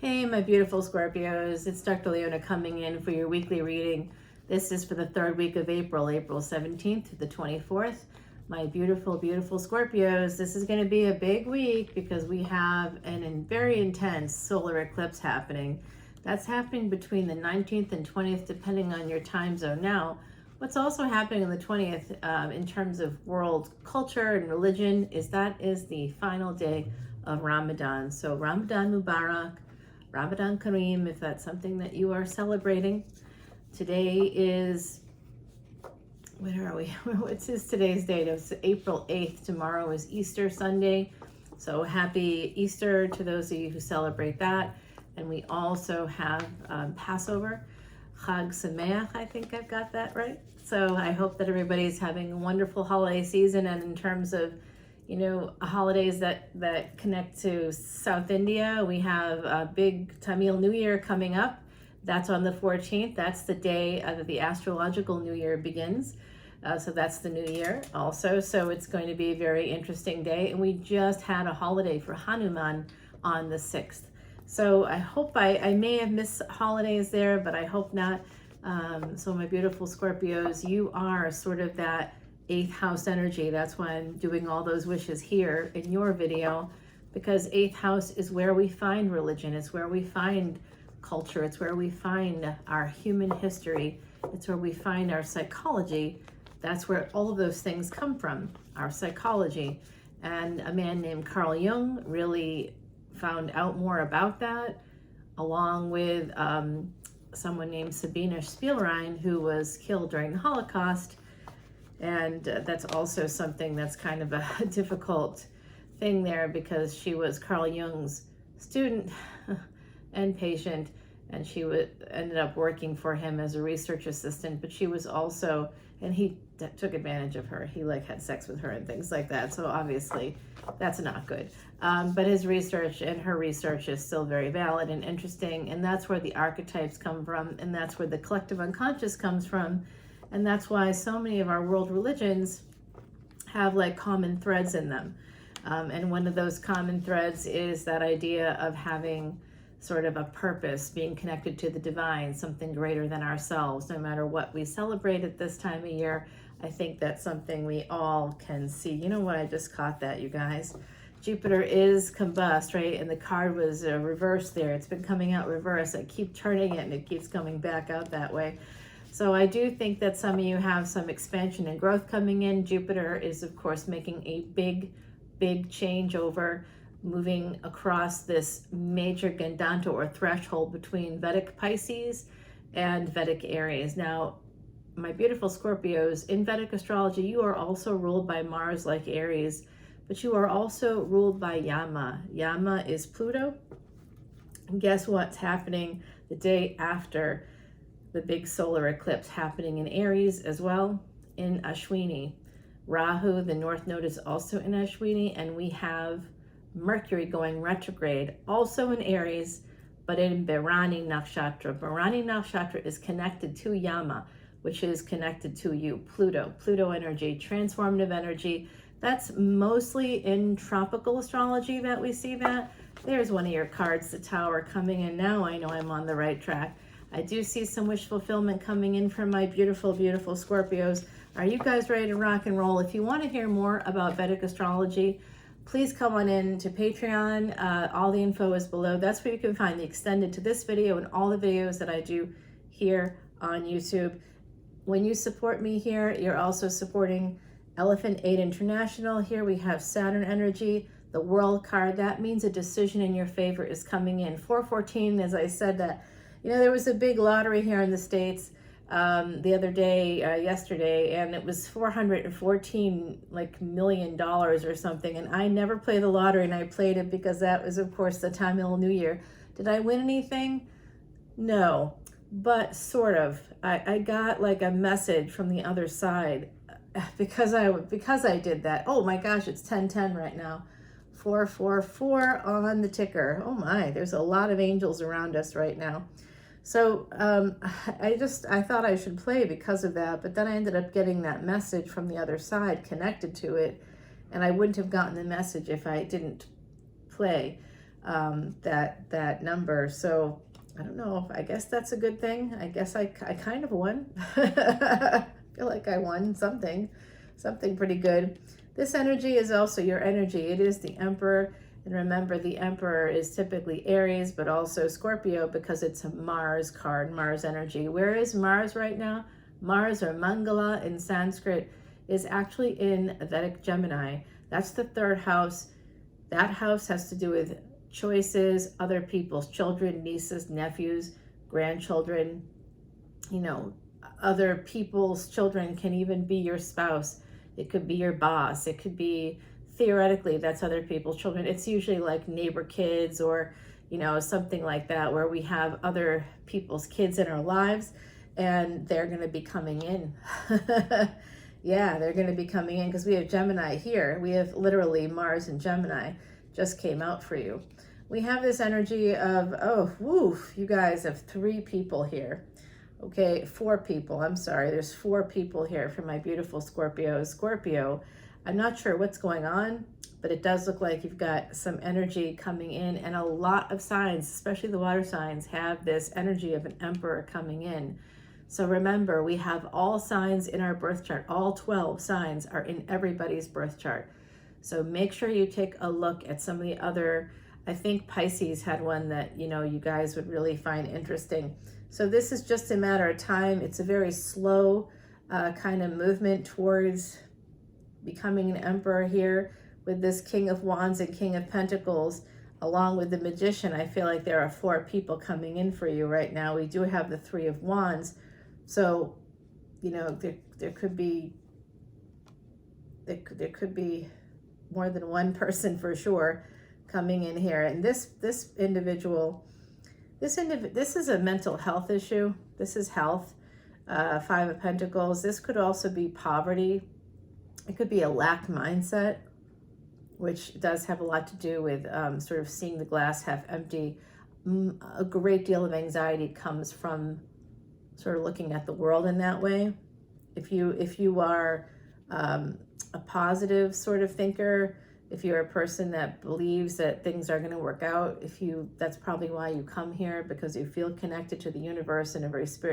Hey, my beautiful Scorpios. It's Dr. Leona coming in for your weekly reading. This is for the third week of April, April 17th to the 24th. My beautiful, beautiful Scorpios, this is going to be a big week because we have a very intense solar eclipse happening. That's happening between the 19th and 20th, depending on your time zone. Now, what's also happening on the 20th in terms of world culture and religion is that is the final day of Ramadan. So Ramadan Mubarak. Ramadan Kareem, if that's something that you are celebrating. Today is, where are we? What's today's date? It's April 8th. Tomorrow is Easter Sunday. So happy Easter to those of you who celebrate that. And we also have Passover, Chag Sameach, I think I've got that right. So I hope that everybody's having a wonderful holiday season. And in terms of holidays that connect to South India, we have a big Tamil New Year coming up. That's on the 14th. That's the day that the astrological New Year begins. So that's the New Year also. So it's going to be a very interesting day. And we just had a holiday for Hanuman on the 6th. So I hope I may have missed holidays there, but I hope not. So my beautiful Scorpios, you are sort of that 8th house energy. That's why I'm doing all those wishes here in your video, because 8th house is where we find religion. It's where we find culture. It's where we find our human history. It's where we find our psychology. That's where all of those things come from, our psychology. And a man named Carl Jung really found out more about that, along with someone named Sabina Spielrein, who was killed during the Holocaust. And that's also something that's kind of a difficult thing there, because she was Carl Jung's student and patient, and she ended up working for him as a research assistant. But she was also, and he took advantage of her. He had sex with her and things like that. So obviously that's not good. But his research and her research is still very valid and interesting. And that's where the archetypes come from. And that's where the collective unconscious comes from. And that's why so many of our world religions have common threads in them. And one of those common threads is that idea of having sort of a purpose, being connected to the divine, something greater than ourselves. No matter what we celebrate at this time of year, I think that's something we all can see. You know what? I just caught that, you guys. Jupiter is combust, right? And the card was reversed there. It's been coming out reverse. I keep turning it and it keeps coming back out that way. So I do think that some of you have some expansion and growth coming in. Jupiter is, of course, making a big, big changeover, moving across this major Gandanta or threshold between Vedic Pisces and Vedic Aries. Now, my beautiful Scorpios, in Vedic astrology, you are also ruled by Mars like Aries, but you are also ruled by Yama. Yama is Pluto. And guess what's happening the day after the big solar eclipse, happening in Aries as well, in Ashwini. Rahu, the North Node, is also in Ashwini, and we have Mercury going retrograde, also in Aries, but in Bharani Nakshatra. Bharani Nakshatra is connected to Yama, which is connected to you, Pluto. Pluto energy, transformative energy. That's mostly in tropical astrology that we see that. There's one of your cards, the Tower, coming in now. I know I'm on the right track. I do see some wish fulfillment coming in from my beautiful, beautiful Scorpios. Are you guys ready to rock and roll? If you want to hear more about Vedic astrology, please come on in to Patreon. All the info is below. That's where you can find the extended to this video and all the videos that I do here on YouTube. When you support me here, you're also supporting Elephant 8 International. Here we have Saturn energy, the World card. That means a decision in your favor is coming in. 414, as I said that. There was a big lottery here in the States the other day, yesterday, and it was $414 million or something. And I never play the lottery, and I played it because that was, of course, the Tamil New Year. Did I win anything? No, but sort of. I got a message from the other side because I did that. Oh my gosh, it's 10:10 right now. 444 on the ticker. Oh my, there's a lot of angels around us right now. So I thought I should play because of that, but then I ended up getting that message from the other side connected to it, and I wouldn't have gotten the message if I didn't play. that number. So I don't know, I guess that's a good thing. I guess I kind of won. I feel like I won something pretty good. This energy is also your energy. It is the Emperor. And remember, the Emperor is typically Aries, but also Scorpio, because it's a Mars card, Mars energy. Where is Mars right now? Mars, or Mangala in Sanskrit, is actually in Vedic Gemini. That's the third house. That house has to do with choices, other people's children, nieces, nephews, grandchildren, other people's children. Can even be your spouse. It could be your boss. It could be, theoretically, that's other people's children. It's usually like neighbor kids, or something like that, where we have other people's kids in our lives, and they're going to be coming in. Yeah, they're going to be coming in, because we have Gemini here. We have literally Mars and Gemini just came out for you. We have this energy of, you guys have 3 people here. Okay, 4 people. I'm sorry. There's 4 people here for my beautiful Scorpios. Scorpio, I'm not sure what's going on, but it does look like you've got some energy coming in, and a lot of signs, especially the water signs, have this energy of an Emperor coming in. So remember, we have all signs in our birth chart. All 12 signs are in everybody's birth chart. So make sure you take a look at some of the other, I think Pisces had one that, you guys would really find interesting. So this is just a matter of time. It's a very slow kind of movement towards becoming an Emperor here with this King of Wands and King of Pentacles, along with the Magician. I feel like there are 4 people coming in for you right now. We do have the 3 of Wands. So, there could be more than one person for sure coming in here. And this individual, this is a mental health issue. This is health. 5 of Pentacles. This could also be poverty. It could be a lack mindset, which does have a lot to do with sort of seeing the glass half empty. A great deal of anxiety comes from sort of looking at the world in that way. If you are a positive sort of thinker, if you're a person that believes that things are going to work out, that's probably why you come here, because you feel connected to the universe and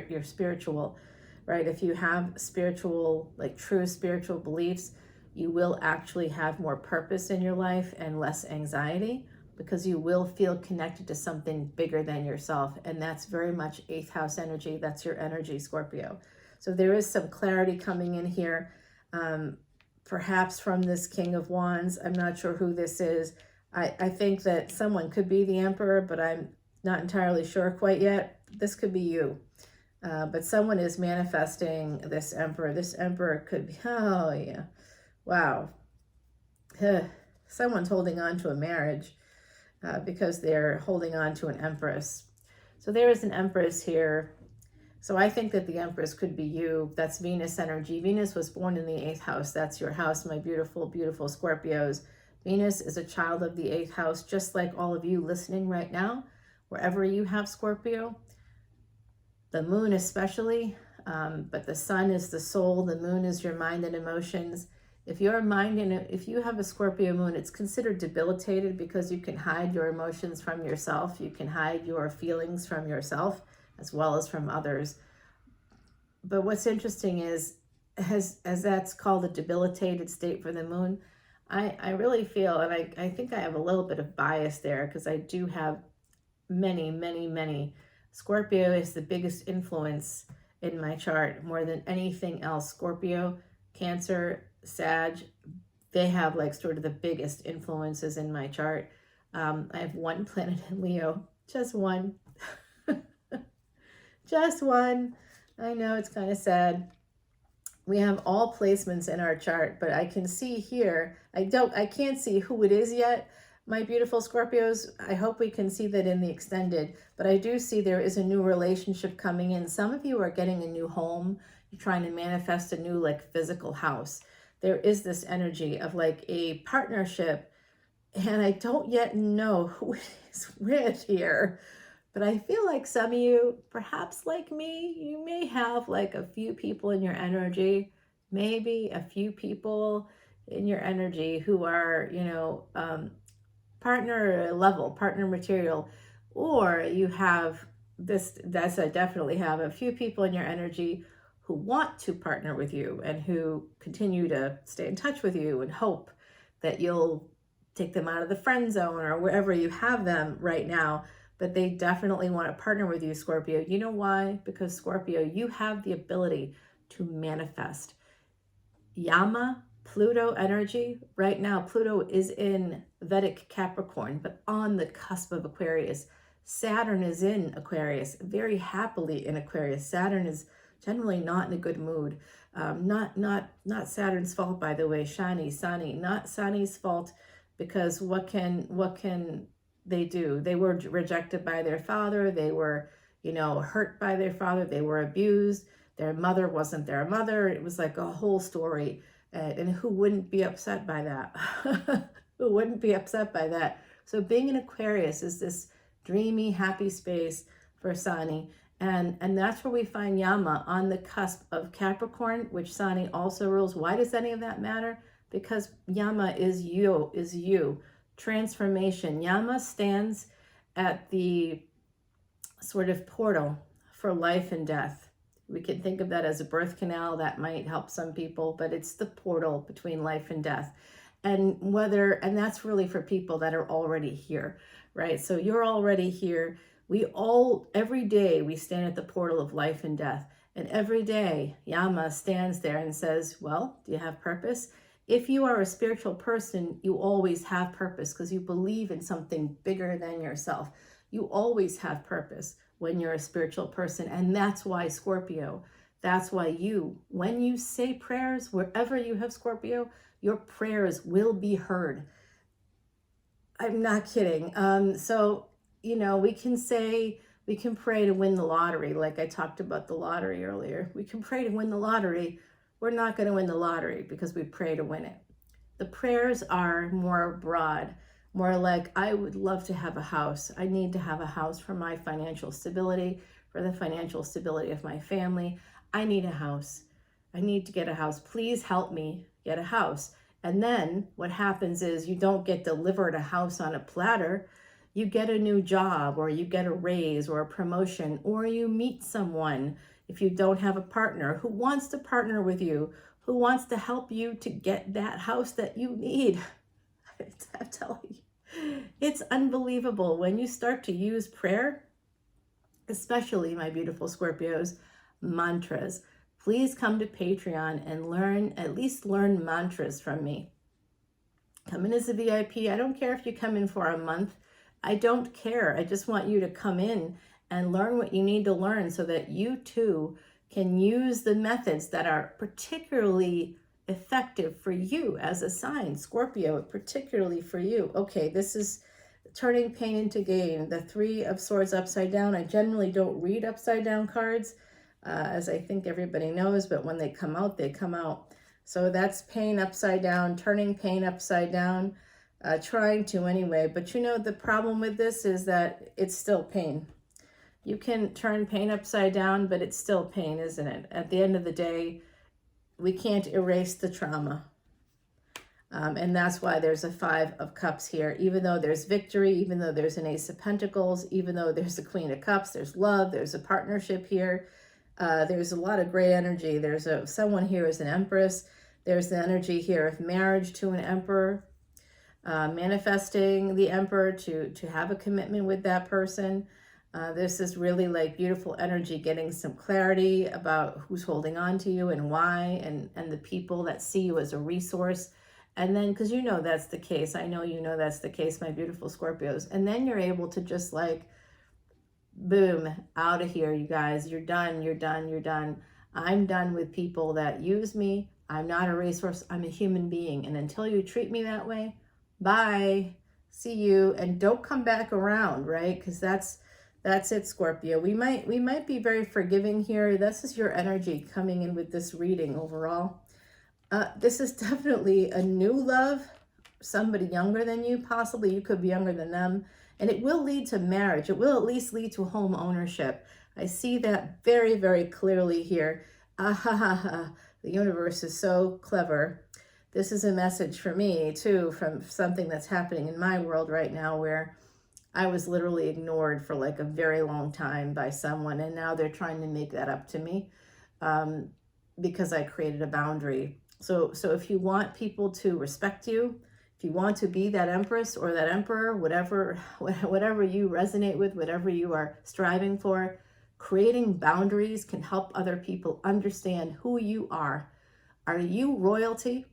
you're spiritual, right? If you have spiritual, like true spiritual beliefs, you will actually have more purpose in your life and less anxiety, because you will feel connected to something bigger than yourself. And that's very much 8th house energy. That's your energy, Scorpio. So there is some clarity coming in here, perhaps from this King of Wands. I'm not sure who this is. I think that someone could be the Emperor, but I'm not entirely sure quite yet. This could be you. But someone is manifesting this Emperor. This Emperor could be, oh yeah, wow. Someone's holding on to a marriage because they're holding on to an Empress. So there is an Empress here. So I think that the Empress could be you. That's Venus energy. Venus was born in the 8th house. That's your house, my beautiful, beautiful Scorpios. Venus is a child of the 8th house, just like all of you listening right now, wherever you have Scorpio. The moon especially, but the sun is the soul. The moon is your mind and emotions. If you have a Scorpio moon, it's considered debilitated, because you can hide your emotions from yourself. You can hide your feelings from yourself as well as from others. But what's interesting is, as that's called a debilitated state for the moon, I really feel, and I think I have a little bit of bias there, because I do have many, many, many. Scorpio is the biggest influence in my chart, more than anything else. Scorpio, Cancer, Sag, they have like sort of the biggest influences in my chart. I have 1 planet in Leo, just 1. Just 1. I know, it's kind of sad. We have all placements in our chart, but I can see here, I can't see who it is yet. My beautiful Scorpios, I hope we can see that in the extended, but I do see there is a new relationship coming in. Some of you are getting a new home. You're trying to manifest a new like physical house. There is this energy of like a partnership, and I don't yet know who it is with here. But I feel like some of you, perhaps like me, you may have like a few people in your energy, maybe a few people in your energy who are, partner level, partner material, or you have this, that's I definitely have a few people in your energy who want to partner with you and who continue to stay in touch with you and hope that you'll take them out of the friend zone or wherever you have them right now. But they definitely want to partner with you, Scorpio. You know why? Because Scorpio, you have the ability to manifest. Yama, Pluto energy, right now, Pluto is in Vedic Capricorn, but on the cusp of Aquarius. Saturn is in Aquarius, very happily in Aquarius. Saturn is generally not in a good mood. Not Saturn's fault, by the way. Sani, not Sani's fault, because what can they do? They were rejected by their father. They were, hurt by their father. They were abused. Their mother wasn't their mother. It was like a whole story. And who wouldn't be upset by that? Who wouldn't be upset by that? So being in Aquarius is this dreamy, happy space for Sani. And that's where we find Yama on the cusp of Capricorn, which Sani also rules. Why does any of that matter? Because Yama is you. Transformation. Yama stands at the sort of portal for life and death. We can think of that as a birth canal. That might help some people, but it's the portal between life and death. And that's really for people that are already here, right? So you're already here. Every day we stand at the portal of life and death. And every day Yama stands there and says, well, do you have purpose? If you are a spiritual person, you always have purpose because you believe in something bigger than yourself. You always have purpose when you're a spiritual person. And that's why Scorpio, that's why when you say prayers, wherever you have Scorpio, your prayers will be heard. I'm not kidding. So, we can pray to win the lottery. Like I talked about the lottery earlier. We can pray to win the lottery. We're not going to win the lottery because we pray to win it. The prayers are more broad, more like, I would love to have a house. I need to have a house for my financial stability, for the financial stability of my family. I need a house. I need to get a house. Please help me get a house. And then what happens is you don't get delivered a house on a platter. You get a new job, or you get a raise or a promotion, or you meet someone, if you don't have a partner, who wants to partner with you, who wants to help you to get that house that you need. I'm telling you, it's unbelievable when you start to use prayer, especially my beautiful Scorpios, mantras. Please come to Patreon and at least learn mantras from me. Come in as a VIP. I don't care if you come in for a month. I don't care. I just want you to come in and learn what you need to learn so that you too can use the methods that are particularly effective for you as a sign, Scorpio, particularly for you. Okay, this is turning pain into gain, the 3 of Swords upside down. I generally don't read upside down cards, as I think everybody knows, but when they come out, they come out. So that's pain upside down, turning pain upside down, trying to anyway. But the problem with this is that it's still pain. You can turn pain upside down, but it's still pain, isn't it? At the end of the day, we can't erase the trauma. And that's why there's a 5 of Cups here. Even though there's victory, even though there's an Ace of Pentacles, even though there's a Queen of Cups, there's love, there's a partnership here. There's a lot of great energy. There's someone here is an Empress. There's the energy here of marriage to an Emperor, manifesting the Emperor to have a commitment with that person. This is really like beautiful energy, getting some clarity about who's holding on to you and why, and the people that see you as a resource. And then, because that's the case, I know that's the case, my beautiful Scorpios. And then you're able to just like, boom, out of here, you guys. You're done, you're done, you're done. I'm done with people that use me. I'm not a resource. I'm a human being. And until you treat me that way, bye. See you. And don't come back around, right? Because that's it, Scorpio. We might be very forgiving here. This is your energy coming in with this reading overall. This is definitely a new love, somebody younger than you. Possibly you could be younger than them. And it will lead to marriage. It will at least lead to home ownership. I see that very, very clearly here. The universe is so clever. this is a message for me too, from something that's happening in my world right now, where I was literally ignored for like a very long time by someone, and now they're trying to make that up to me, because I created a boundary. So if you want people to respect you, if you want to be that empress or that emperor, whatever you resonate with, whatever you are striving for, creating boundaries can help other people understand who you are. Are you royalty,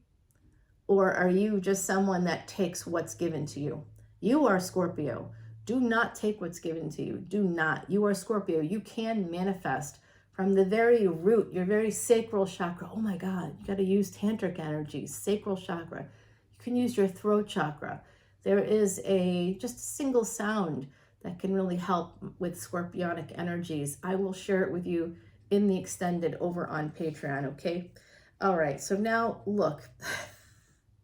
or are you just someone that takes what's given to you? You are Scorpio. Do not take what's given to you. Do not. You are Scorpio. You can manifest from the very root, your very sacral chakra. Oh my God, you got to use tantric energy, sacral chakra. You can use your throat chakra. There is just a single sound that can really help with scorpionic energies. I will share it with you in the extended over on Patreon, okay? All right, so now look,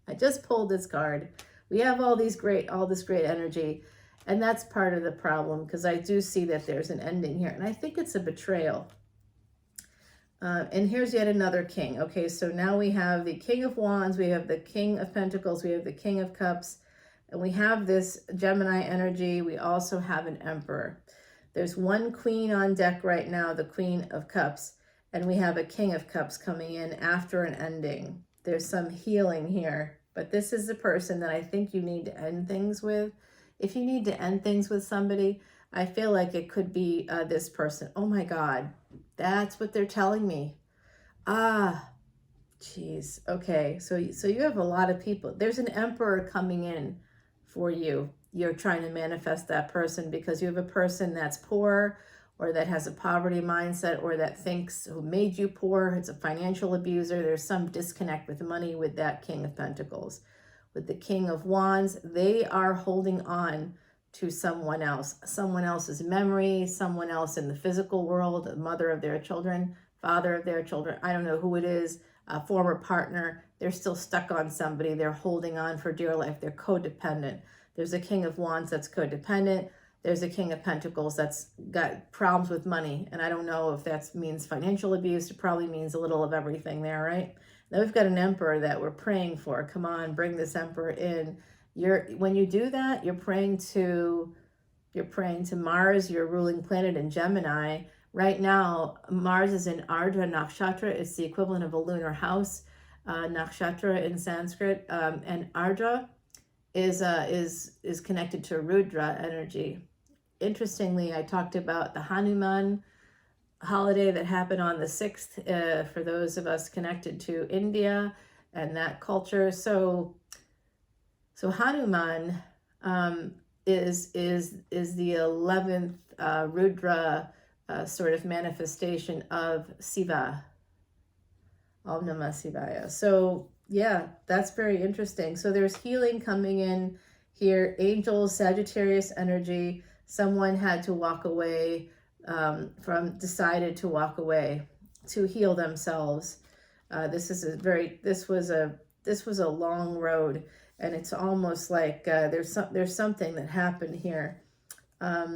I just pulled this card. We have all this great energy, and that's part of the problem, because I do see that there's an ending here, and I think it's a betrayal. And here's yet another king. Okay, so now we have the King of Wands, we have the King of Pentacles, we have the King of Cups, and we have this Gemini energy. We also have an Emperor. There's one Queen on deck right now, the Queen of Cups, and we have a King of Cups coming in after an ending. There's some healing here, but this is the person that I think you need to end things with. If you need to end things with somebody, I feel like it could be this person. Oh my God, that's what they're telling me. Ah, geez. Okay, so you have a lot of people. There's an Emperor coming in for you. You're trying to manifest that person because you have a person that's poor, or that has a poverty mindset, or that thinks who made you poor. It's a financial abuser. There's some disconnect with money with that King of Pentacles. With the King of Wands, they are holding on to someone else's memory, someone else in the physical world, the mother of their children, father of their children. I don't know who it is, a former partner. They're still stuck on somebody. They're holding on for dear life. They're codependent. There's a King of Wands that's codependent. There's a King of Pentacles that's got problems with money. And I don't know if that means financial abuse. It probably means a little of everything there, right? Now we've got an Emperor that we're praying for. Come on, bring this Emperor in. When you do that, you're praying to Mars, your ruling planet in Gemini. Right now, Mars is in Ardra Nakshatra. It's the equivalent of a lunar house, Nakshatra in Sanskrit. And Ardra is connected to Rudra energy. Interestingly, I talked about the Hanuman holiday that happened on the 6th for those of us connected to India and that culture. So Hanuman is the 11th Rudra sort of manifestation of Siva. Om Namah Shivaya. So yeah, that's very interesting. So there's healing coming in here. Angels, Sagittarius energy. Someone had to walk away decided to walk away to heal themselves. This was a long road, and it's almost like there's something that happened here. I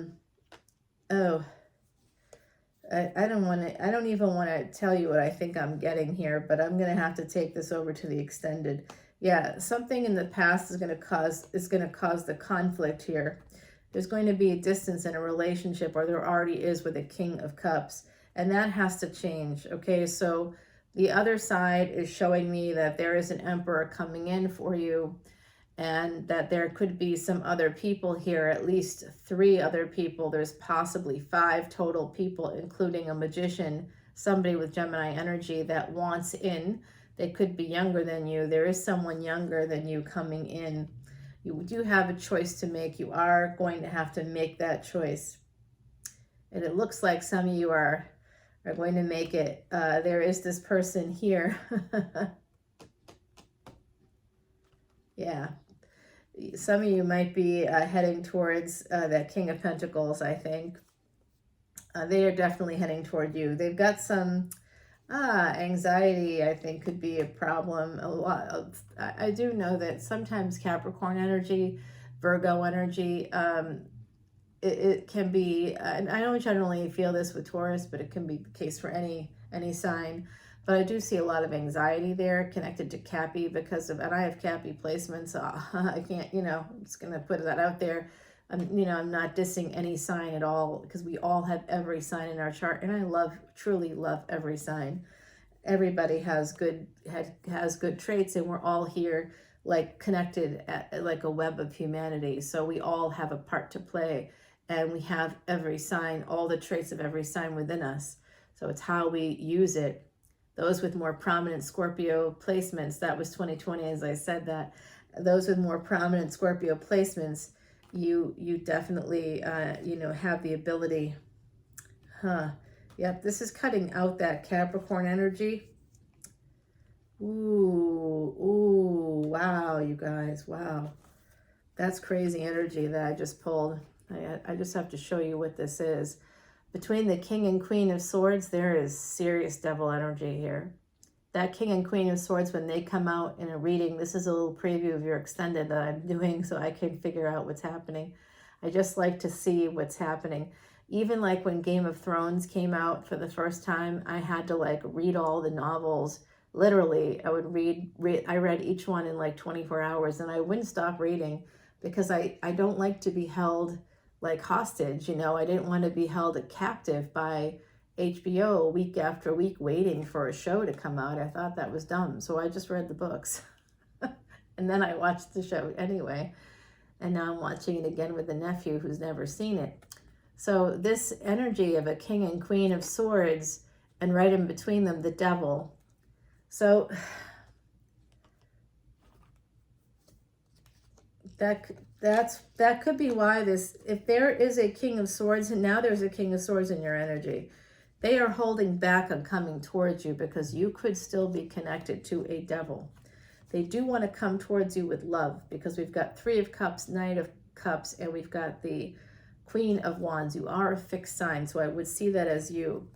don't even want to tell you what I think I'm getting here, but I'm going to have to take this over to the extended. Yeah, something in the past is going to cause the conflict here. There's going to be a distance in a relationship, or there already is with a King of Cups, and that has to change. Okay, so the other side is showing me that there is an Emperor coming in for you, and that there could be some other people here, at least 3 other people. There's possibly 5 total people, including a magician, somebody with Gemini energy that wants in. They could be younger than you. There is someone younger than you coming in. You do have a choice to make. You are going to have to make that choice. And it looks like some of you are going to make it. There is this person here. Yeah. Some of you might be heading towards that King of Pentacles, I think. They are definitely heading toward you. They've got some anxiety, I think, could be a problem. I do know that sometimes Capricorn energy, Virgo energy, it can be, and I don't generally feel this with Taurus, but it can be the case for any sign. But I do see a lot of anxiety there connected to Cappy because of, and I have Cappy placements, so I can't, I'm just going to put that out there. I'm not dissing any sign at all, because we all have every sign in our chart, and I truly love every sign. Everybody has good traits, and we're all here like connected at like a web of humanity. So we all have a part to play, and we have every sign, all the traits of every sign within us. So it's how we use it. Those with more prominent Scorpio placements, that was 2020, as I said that. Those with more prominent Scorpio placements, you definitely, have the ability. Yep, this is cutting out that Capricorn energy. Ooh, wow, you guys, wow. That's crazy energy that I just pulled. I just have to show you what this is. Between the King and Queen of Swords, there is serious devil energy here. That King and Queen of Swords, when they come out in a reading, this is a little preview of your extended that I'm doing so I can figure out what's happening. I just like to see what's happening. Even like when Game of Thrones came out for the first time, I had to like read all the novels. Literally, I would I read each one in like 24 hours, and I wouldn't stop reading because I don't like to be held like hostage. I didn't want to be held captive by HBO week after week waiting for a show to come out. I thought that was dumb. So I just read the books and then I watched the show anyway. And now I'm watching it again with a nephew who's never seen it. So this energy of a King and Queen of Swords, and right in between them, the devil. So that could be why this, if there is a King of Swords, and now there's a King of Swords in your energy, they are holding back on coming towards you because you could still be connected to a devil. They do want to come towards you with love, because we've got Three of Cups, Knight of Cups, and we've got the Queen of Wands. You are a fixed sign, so I would see that as you.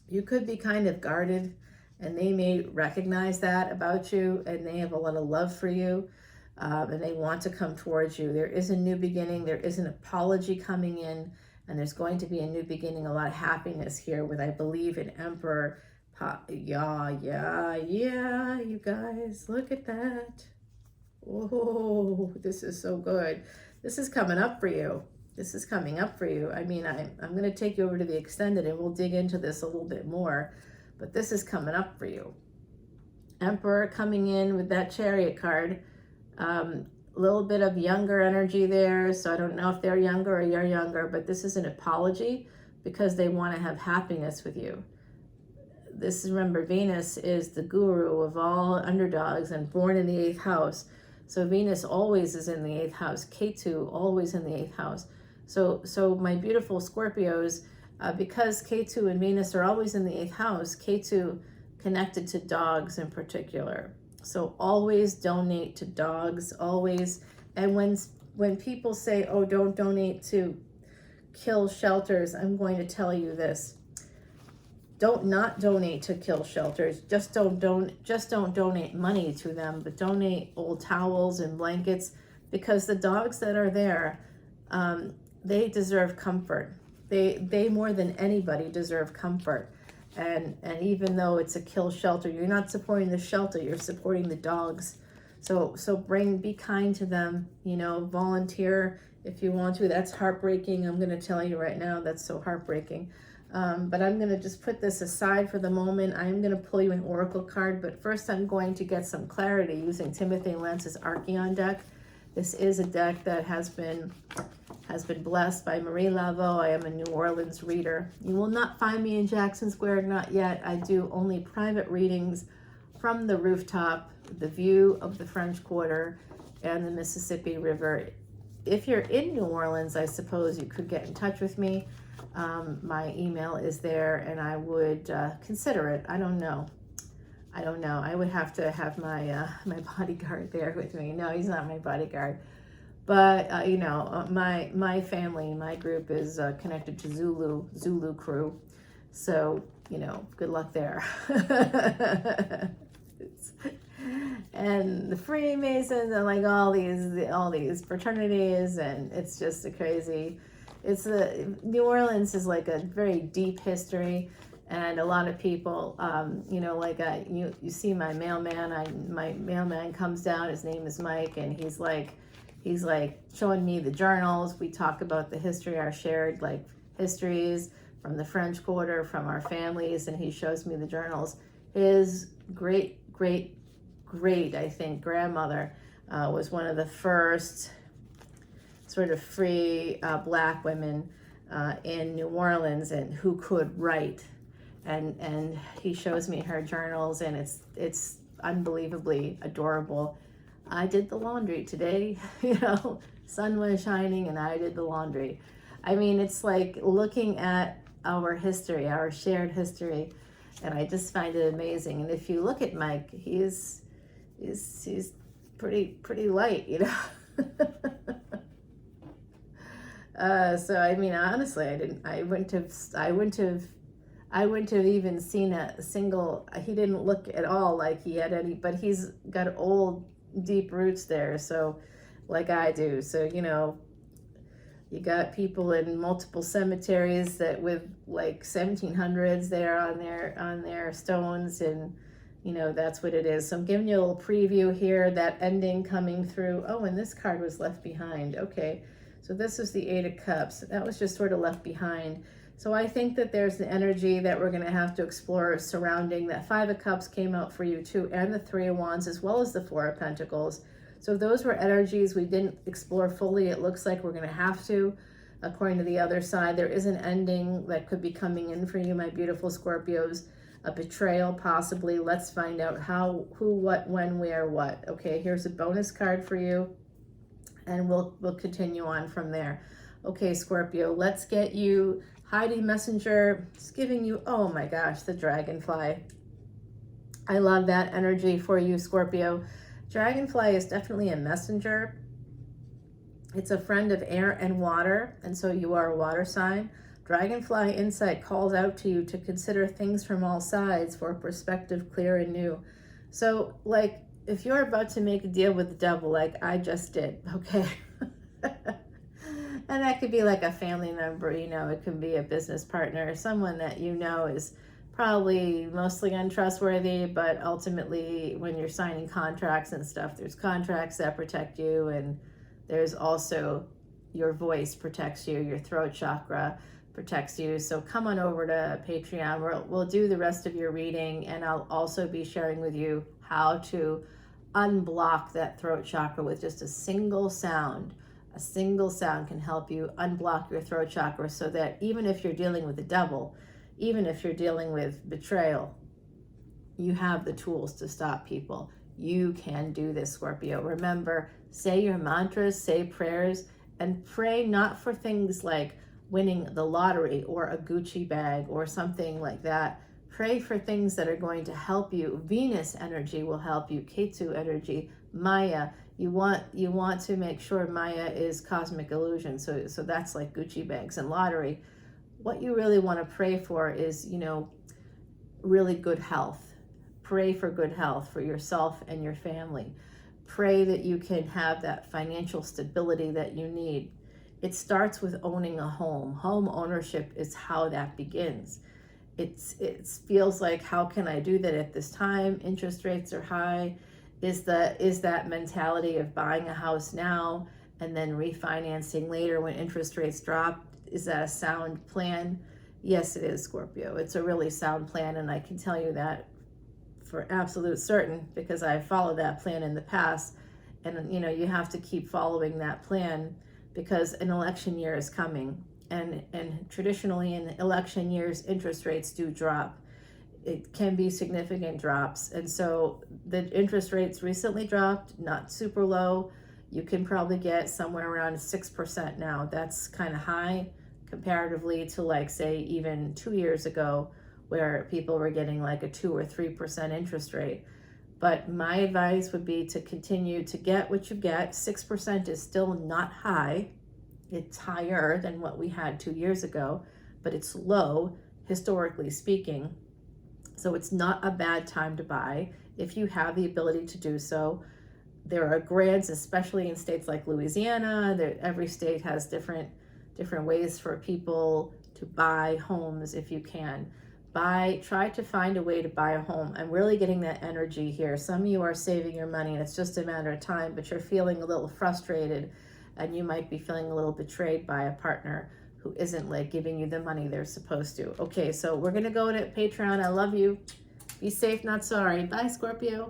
You could be kind of guarded, and they may recognize that about you, and they have a lot of love for you, and they want to come towards you. There is a new beginning. There is an apology coming in, and there's going to be a new beginning, a lot of happiness here with, I believe, an Emperor. Yeah, you guys, look at that. Oh, this is so good. This is coming up for you. This is coming up for you. I mean, I'm going to take you over to the extended, and we'll dig into this a little bit more, but this is coming up for you. Emperor coming in with that Chariot card. A little bit of younger energy there, so I don't know if they're younger or you're younger, but this is an apology because they want to have happiness with you. This is, remember, Venus is the guru of all underdogs and born in the 8th house. So Venus always is in the 8th house. Ketu always in the 8th house. So my beautiful Scorpios, because Ketu and Venus are always in the 8th house, Ketu connected to dogs in particular. So always donate to dogs, always. And when people say, oh, don't donate to kill shelters, I'm going to tell you this. Don't not donate to kill shelters. Just don't donate money to them, but donate old towels and blankets, because the dogs that are there, they deserve comfort. They more than anybody deserve comfort. And even though it's a kill shelter, you're not supporting the shelter, you're supporting the dogs. So be kind to them, volunteer if you want to. That's heartbreaking. I'm going to tell you right now, that's so heartbreaking. But I'm going to just put this aside for the moment. I'm going to pull you an oracle card, but first I'm going to get some clarity using Timothy Lance's Archeon deck. This is a deck that has been blessed by Marie Laveau. I am a New Orleans reader. You will not find me in Jackson Square, not yet. I do only private readings from the rooftop, the view of the French Quarter and the Mississippi River. If you're in New Orleans, I suppose you could get in touch with me. My email is there, and I would consider it. I don't know. I would have to have my my bodyguard there with me. No, he's not my bodyguard. But my family, my group is connected to Zulu crew. So good luck there. And the Freemasons and like all these fraternities, and it's just a crazy. New Orleans is like a very deep history, And a lot of people, you know, like you see my mailman. My mailman comes down. His name is Mike, and he's like showing me the journals. We talk about the history, our shared like histories from the French Quarter, from our families, and he shows me the journals. His great, I think, grandmother was one of the first sort of free black women in New Orleans, and who could write. And he shows me her journals, and it's unbelievably adorable. I did the laundry today, you know, sun was shining and I did the laundry. I mean, it's like looking at our history, our shared history, and I just find it amazing. And if you look at Mike, he's pretty light, you know. So I mean, honestly, I wouldn't have even seen a single. He didn't look at all like he had any, but he's got old, deep roots there. So, like I do. So you know, you got people in multiple cemeteries that with like 1700s there on their stones, and you know that's what it is. So I'm giving you a little preview here. That ending coming through. Oh, and this card was left behind. Okay, so this is the Eight of Cups. That was just sort of left behind. So I think that there's the energy that we're going to have to explore surrounding that. Five of Cups came out for you too, and the Three of Wands, as well as the Four of Pentacles. So those were energies we didn't explore fully. It looks like we're going to have to. According to the other side, there is an ending that could be coming in for you, my beautiful Scorpios. A betrayal, possibly. Let's find out how, who, what, when, where, what. Okay, here's a bonus card for you, and we'll continue on from there. Okay, Scorpio, let's get you Heidi Messenger. It's giving you, oh my gosh, the Dragonfly. I love that energy for you, Scorpio. Dragonfly is definitely a messenger. It's a friend of air and water, and so you are a water sign. Dragonfly insight calls out to you to consider things from all sides for a perspective clear and new. So, like, if you're about to make a deal with the devil, like I just did, okay? And that could be like a family member, you know, it could be a business partner, someone that you know is probably mostly untrustworthy, but ultimately when you're signing contracts and stuff, there's contracts that protect you, and there's also your voice protects you, your throat chakra protects you. So come on over to Patreon. We'll do the rest of your reading, and I'll also be sharing with you how to unblock that throat chakra with just a single sound. A single sound can help you unblock your throat chakra, so that even if you're dealing with the devil, even if you're dealing with betrayal, you have the tools to stop people. You can do this, Scorpio. Remember, say your mantras, say prayers, and pray not for things like winning the lottery or a Gucci bag or something like that. Pray for things that are going to help you. Venus energy will help you. Ketu energy, Maya. You want to make sure Maya is cosmic illusion. So that's like Gucci bags and lottery. What you really want to pray for is, you know, really good health. Pray for good health for yourself and your family. Pray that you can have that financial stability that you need. It starts with owning a home. Home ownership is how that begins. It feels like, how can I do that at this time? Interest rates are high. Is that mentality of buying a house now and then refinancing later when interest rates drop? Is that a sound plan? Yes, it is, Scorpio. It's a really sound plan, and I can tell you that for absolute certain, because I followed that plan in the past. And you know, you have to keep following that plan, because an election year is coming, and traditionally in election years, interest rates do drop. It can be significant drops, and so the interest rates recently dropped, not super low. You can probably get somewhere around 6% now. That's kind of high comparatively to, like, say, even 2 years ago, where people were getting like a 2 or 3% interest rate. But my advice would be to continue to get what you get. 6% is still not high. It's higher than what we had 2 years ago, but it's low, historically speaking. So it's not a bad time to buy if you have the ability to do so. There are grants, especially in states like Louisiana. Every state has different ways for people to buy homes if you can. Try to find a way to buy a home. I'm really getting that energy here. Some of you are saving your money and it's just a matter of time, but you're feeling a little frustrated and you might be feeling a little betrayed by a partner who isn't like giving you the money they're supposed to. Okay, so we're going to go to Patreon. I love you. Be safe, not sorry. Bye, Scorpio.